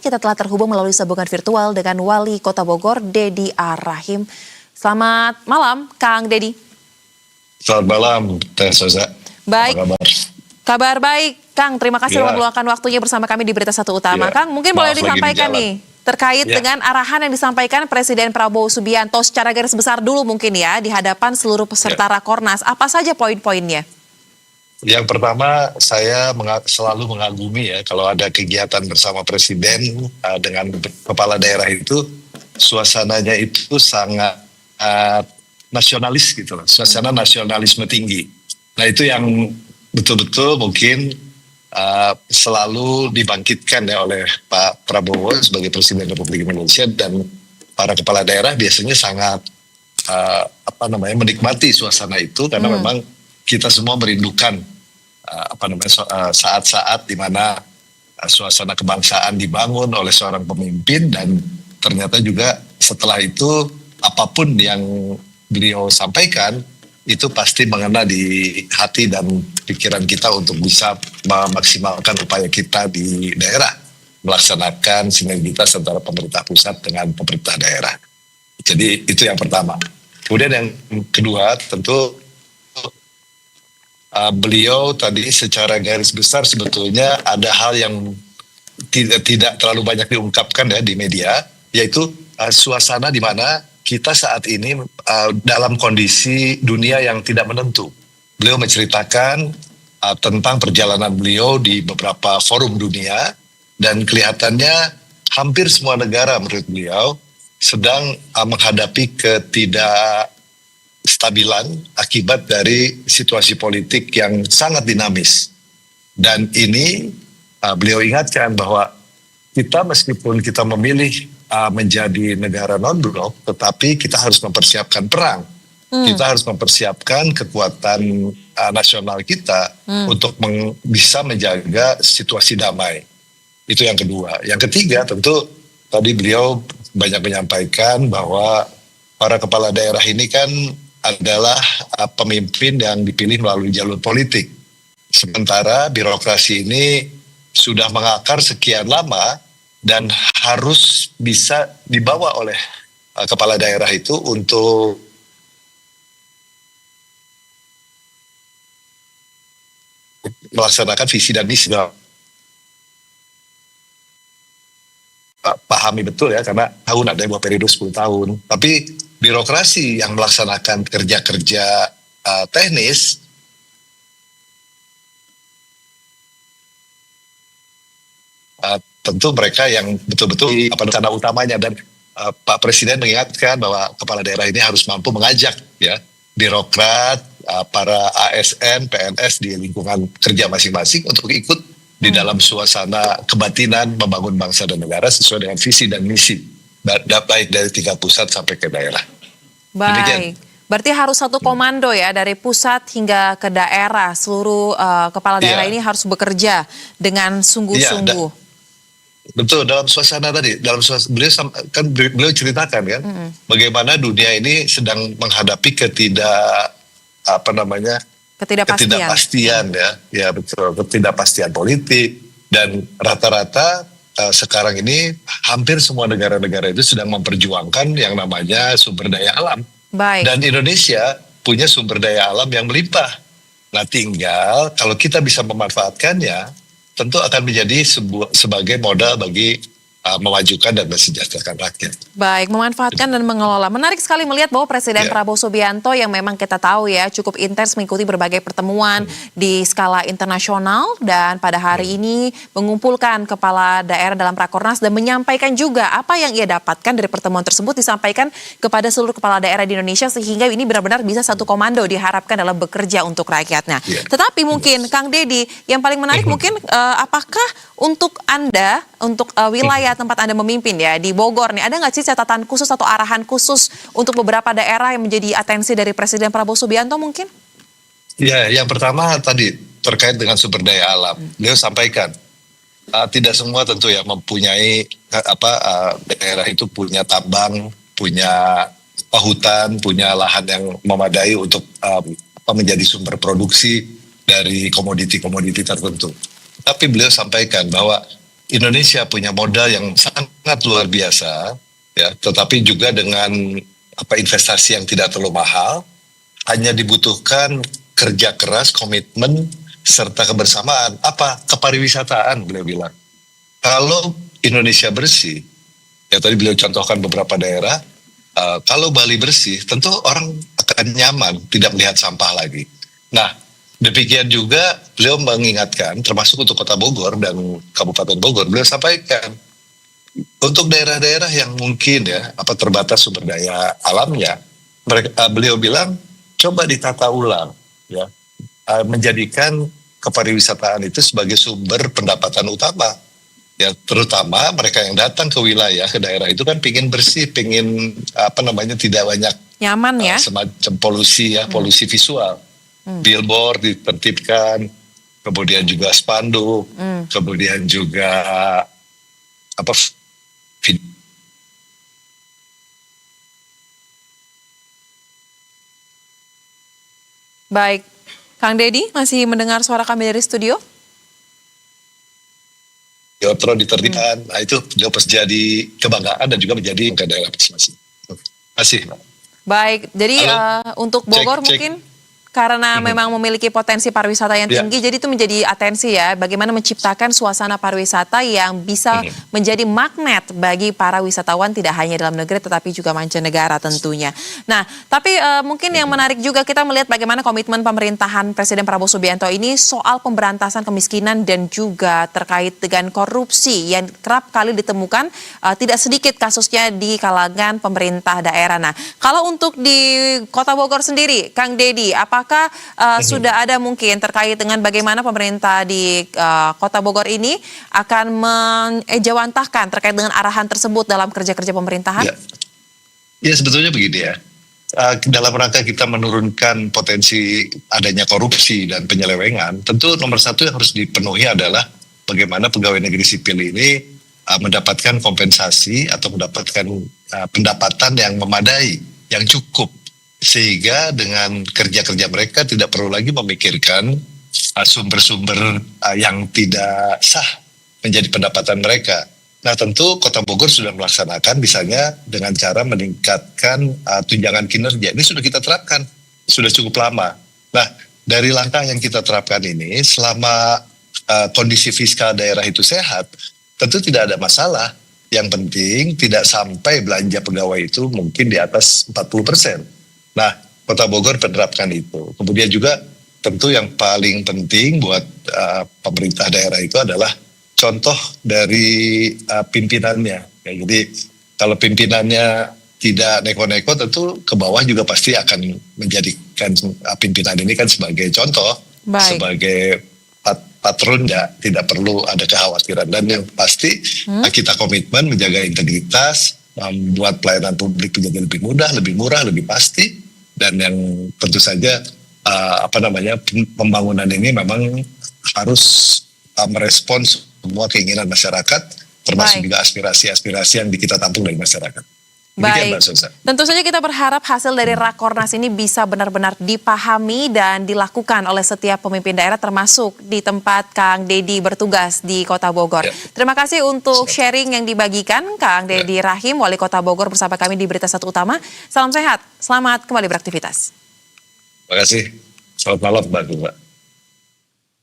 kita telah terhubung melalui sambungan virtual dengan Wali Kota Bogor, Dedi Ar-Rahim. Selamat malam, Kang Dedi. Selamat malam, Teh Soza. Baik, apa kabar? Kabar baik, Kang. Terima kasih telah meluangkan waktunya bersama kami di Berita Satu Utama. Kang, mungkin boleh disampaikan nih, terkait dengan arahan yang disampaikan Presiden Prabowo Subianto secara garis besar dulu mungkin ya, di hadapan seluruh peserta Rakornas. Apa saja poin-poinnya? Yang pertama, saya selalu mengagumi ya kalau ada kegiatan bersama Presiden dengan kepala daerah itu, suasananya itu sangat nasionalis gitu loh, suasana nasionalisme tinggi. Nah itu yang betul-betul mungkin selalu dibangkitkan ya oleh Pak Prabowo sebagai Presiden Republik Indonesia, dan para kepala daerah biasanya sangat menikmati suasana itu karena memang kita semua merindukan saat-saat di mana suasana kebangsaan dibangun oleh seorang pemimpin, dan ternyata juga setelah itu apapun yang beliau sampaikan itu pasti mengena di hati dan pikiran kita untuk bisa memaksimalkan upaya kita di daerah melaksanakan sinergitas antara pemerintah pusat dengan pemerintah daerah. Jadi itu yang pertama. Kemudian yang kedua, tentu beliau tadi secara garis besar sebetulnya ada hal yang tidak terlalu banyak diungkapkan ya di media, yaitu suasana di mana kita saat ini dalam kondisi dunia yang tidak menentu. Beliau menceritakan tentang perjalanan beliau di beberapa forum dunia, dan kelihatannya hampir semua negara menurut beliau sedang menghadapi ketidakstabilan akibat dari situasi politik yang sangat dinamis. Dan ini beliau ingatkan bahwa kita meskipun kita memilih menjadi negara non-blok, tetapi kita harus mempersiapkan perang. Kita harus mempersiapkan kekuatan nasional kita untuk bisa menjaga situasi damai. Itu yang kedua. Yang ketiga, tentu tadi beliau banyak menyampaikan bahwa para kepala daerah ini kan adalah pemimpin yang dipilih melalui jalur politik. Sementara birokrasi ini sudah mengakar sekian lama dan harus bisa dibawa oleh kepala daerah itu untuk melaksanakan visi dan misi. Pahami betul ya, karena tahun ada yang periode 10 tahun. Tapi birokrasi yang melaksanakan kerja-kerja teknis tentu mereka yang betul-betul rencana utamanya, dan Pak Presiden mengingatkan bahwa kepala daerah ini harus mampu mengajak ya birokrat, para ASN, PNS di lingkungan kerja masing-masing untuk ikut di dalam suasana kebatinan membangun bangsa dan negara sesuai dengan visi dan misi, baik dari tingkat pusat sampai ke daerah. Baik. Demikian. Berarti harus satu komando ya, dari pusat hingga ke daerah, seluruh kepala daerah ini harus bekerja dengan sungguh-sungguh. Betul, dalam suasana tadi, beliau ceritakan kan, bagaimana dunia ini sedang menghadapi ketidakpastian ya betul, ketidakpastian politik, dan rata-rata sekarang ini hampir semua negara-negara itu sedang memperjuangkan yang namanya sumber daya alam. Baik. Dan Indonesia punya sumber daya alam yang melimpah. Nah tinggal kalau kita bisa memanfaatkannya, tentu akan menjadi sebagai modal bagi memajukan dan mensejahterakan rakyat. Baik, memanfaatkan dan mengelola. Menarik sekali melihat bahwa Presiden Prabowo Subianto yang memang kita tahu ya cukup intens mengikuti berbagai pertemuan di skala internasional, dan pada hari ini mengumpulkan kepala daerah dalam Rakornas dan menyampaikan juga apa yang ia dapatkan dari pertemuan tersebut disampaikan kepada seluruh kepala daerah di Indonesia, sehingga ini benar-benar bisa satu komando diharapkan dalam bekerja untuk rakyatnya. Tetapi mungkin Kang Dedi, yang paling menarik mungkin apakah untuk Anda, untuk wilayah tempat Anda memimpin ya di Bogor nih, ada nggak sih catatan khusus atau arahan khusus untuk beberapa daerah yang menjadi atensi dari Presiden Prabowo Subianto mungkin? Ya, yang pertama tadi terkait dengan sumber daya alam. Beliau sampaikan tidak semua tentu ya mempunyai daerah itu punya tambang, punya hutan, punya lahan yang memadai untuk menjadi sumber produksi dari komoditi-komoditi tertentu. Tapi beliau sampaikan bahwa Indonesia punya modal yang sangat luar biasa, ya, tetapi juga dengan investasi yang tidak terlalu mahal, hanya dibutuhkan kerja keras, komitmen, serta kebersamaan. Kepariwisataan, beliau bilang. Kalau Indonesia bersih, ya tadi beliau contohkan beberapa daerah, kalau Bali bersih, tentu orang akan nyaman, tidak melihat sampah lagi. Nah, demikian juga beliau mengingatkan, termasuk untuk Kota Bogor dan Kabupaten Bogor, beliau sampaikan, untuk daerah-daerah yang mungkin terbatas sumber daya alamnya, beliau bilang, coba ditata ulang, ya, menjadikan kepariwisataan itu sebagai sumber pendapatan utama. Ya, terutama mereka yang datang ke wilayah, ke daerah itu kan pingin bersih, pingin tidak banyak Nyaman ya. semacam polusi polusi visual. Billboard ditertibkan, kemudian juga spanduk, kemudian juga Baik, Kang Deddy masih mendengar suara kami dari studio? Yotro ditertibkan. Nah, itu beliau jadi kebanggaan dan juga menjadi ke daerah masing-masing. Terima kasih, Mbak. Baik, jadi untuk Bogor Cek. mungkin karena memang memiliki potensi pariwisata yang tinggi, jadi itu menjadi atensi ya, bagaimana menciptakan suasana pariwisata yang bisa menjadi magnet bagi para wisatawan tidak hanya dalam negeri tetapi juga mancanegara tentunya. Nah, tapi mungkin yang menarik juga kita melihat bagaimana komitmen pemerintahan Presiden Prabowo Subianto ini soal pemberantasan kemiskinan dan juga terkait dengan korupsi yang kerap kali ditemukan tidak sedikit kasusnya di kalangan pemerintah daerah. Nah, kalau untuk di Kota Bogor sendiri, Kang Deddy, apakah sudah ada mungkin terkait dengan bagaimana pemerintah di Kota Bogor ini akan mengejawantahkan terkait dengan arahan tersebut dalam kerja-kerja pemerintahan? Ya, sebetulnya begini ya. Dalam rangka kita menurunkan potensi adanya korupsi dan penyelewengan, tentu nomor satu yang harus dipenuhi adalah bagaimana pegawai negeri sipil ini mendapatkan kompensasi atau mendapatkan pendapatan yang memadai, yang cukup. Sehingga dengan kerja-kerja mereka tidak perlu lagi memikirkan sumber-sumber yang tidak sah menjadi pendapatan mereka. Nah, tentu Kota Bogor sudah melaksanakan misalnya dengan cara meningkatkan tunjangan kinerja. Ini sudah kita terapkan, sudah cukup lama. Nah, dari langkah yang kita terapkan ini, selama kondisi fiskal daerah itu sehat, tentu tidak ada masalah. Yang penting tidak sampai belanja pegawai itu mungkin di atas 40%. Nah, Kota Bogor menerapkan itu. Kemudian juga tentu yang paling penting buat pemerintah daerah itu adalah contoh dari pimpinannya. Ya, jadi kalau pimpinannya tidak neko-neko, tentu ke bawah juga pasti akan menjadikan pimpinan ini kan sebagai contoh, sebagai patron, tidak perlu ada kekhawatiran. Dan yang pasti kita komitmen menjaga integritas, membuat pelayanan publik menjadi lebih mudah, lebih murah, lebih pasti. Dan yang tentu saja pembangunan ini memang harus merespons semua keinginan masyarakat, termasuk juga aspirasi-aspirasi yang kita tampung dari masyarakat. Baik, tentu saja kita berharap hasil dari Rakornas ini bisa benar-benar dipahami dan dilakukan oleh setiap pemimpin daerah termasuk di tempat Kang Deddy bertugas di Kota Bogor. Terima kasih untuk sharing yang dibagikan Kang Deddy Rahim, Wali Kota Bogor bersama kami di Berita Satu Utama. Salam sehat, selamat kembali beraktivitas. Terima kasih, selamat malam Mbak.